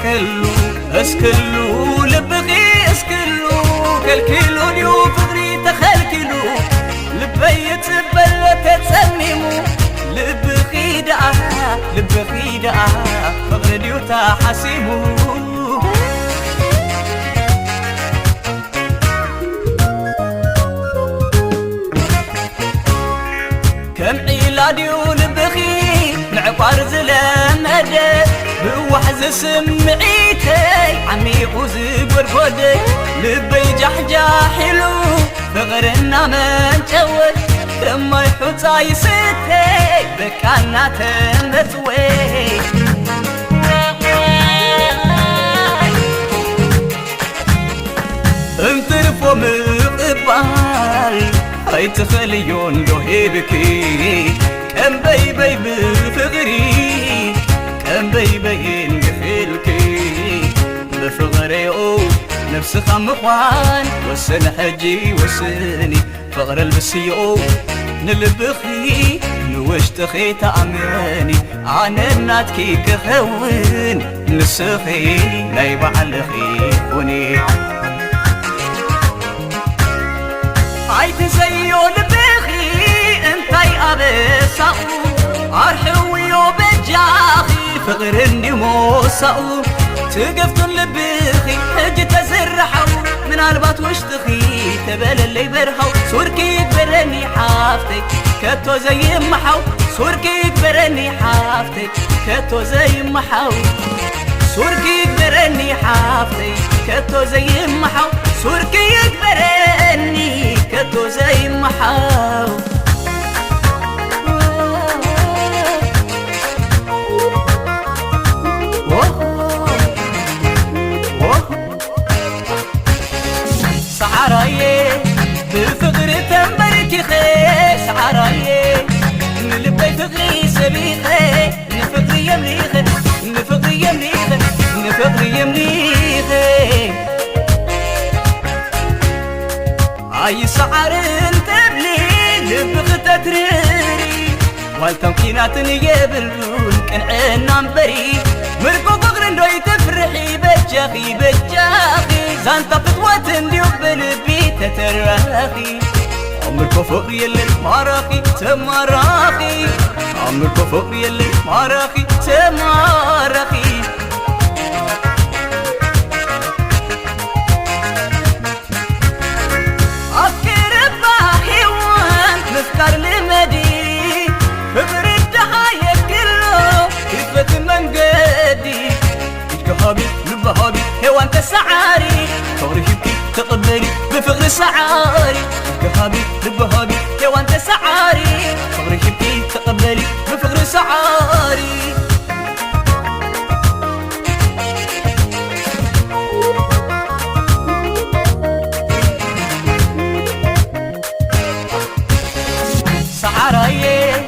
اسكلو اسكلو لبغي اسكلو كلكلو نيو فقري تخلكلو لبي يتبل تتسممو لبغي دعا فقر ديو تحسيمو كم عيلاديو لبخي نعقار زلمد بوحز سمعيتي عميق وزبرفودي لبي جحجاحلو فغرنا من جود لما يحوط عيستي بكانا تنبتوي انترفو مقبال هاي تخليون دوهيبكي كم بي بفغري كم بي نقفلكي بفغري نفس خمخوان وسن حجي وسني فغر البسيو نلبخي نوشتخي تأمني عن الناتكي كخون نسخي نايبع الخيفوني عايت زيو لبخي انتي ابساو عرحويو بجاخي فغرني موساو تقفتن لبخي هجي تزرحو من البات وشتخي تبال اللي برحو سوركي يكبرني حافتك كتو زي محو سوركي يكبرني حافتك كتو زي محو سوركي يكبرني حافتك كتو زي محو سوركي يكبرني كتو زي محو سعرايه بفقر تنبرتي خيس عرايه نلبي فقري سبيخي نفقري يمليخي نفقري يمليخي نفقري يمليخي اي سعر تبلي لبخ تتريري والتمكينات يبلون كان عنا مبري مركو فقر اندوي تفرحي بجاخي بجاخي زانتا فتوات انديو بلبي تتراخي عمركو فوق يلي ماراخي تماراخي عمركو فوق يلي ماراخي تماراخي نفكر لمدي فقر الدحايا كله كيفة من قدي الكهابي لبهابي هو انت سعاري فقري يبكي تقبلي بفقر سعاري الكهابي لبهابي هو انت سعاري فقري يبكي تقبلي بفقر سعاري سعرايه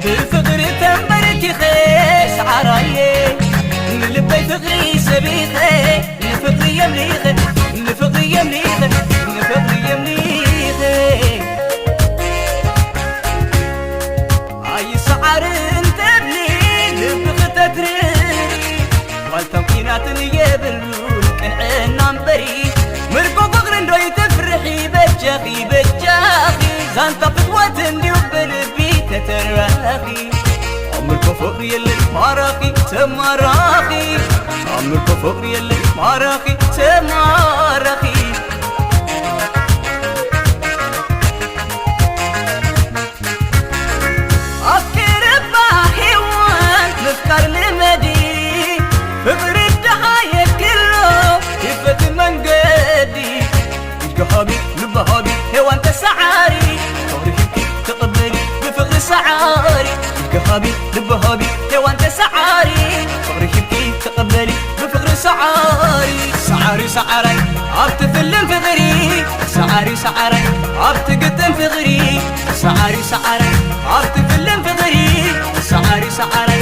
بالفقر تنبرتي خيس عرايه نلبي فقري سبيخي نفقري يمليخي نفقري يمليخي نفقري يمليخي اي سعر تبلي لبخ تتريري والتمكينات يبلون كان عنا مبري مركو فقر اندوي تفرحي بجاخي بجاخي زانتا فتوات انديو بلبي تتراخي عمركو فوق يلي ماراخي تماراخي عمركو فوق يلي ماراخي تماراخي افكر بحيوان نفكر لمدي فقر الدحايا كله كيفة من قدي الكهابي لبهابي هو انت سعاري فقري يبكي تقبلي بفقر سعاري الكهابي لبهابي هو انت سعاري فقري يبكي تقبلي بفقر سعاري سعاري سعاري عبت فلن فقري سعاري سعاري عبت قدم فقري سعاري سعاري عبت فلن فقري سعاري سعاري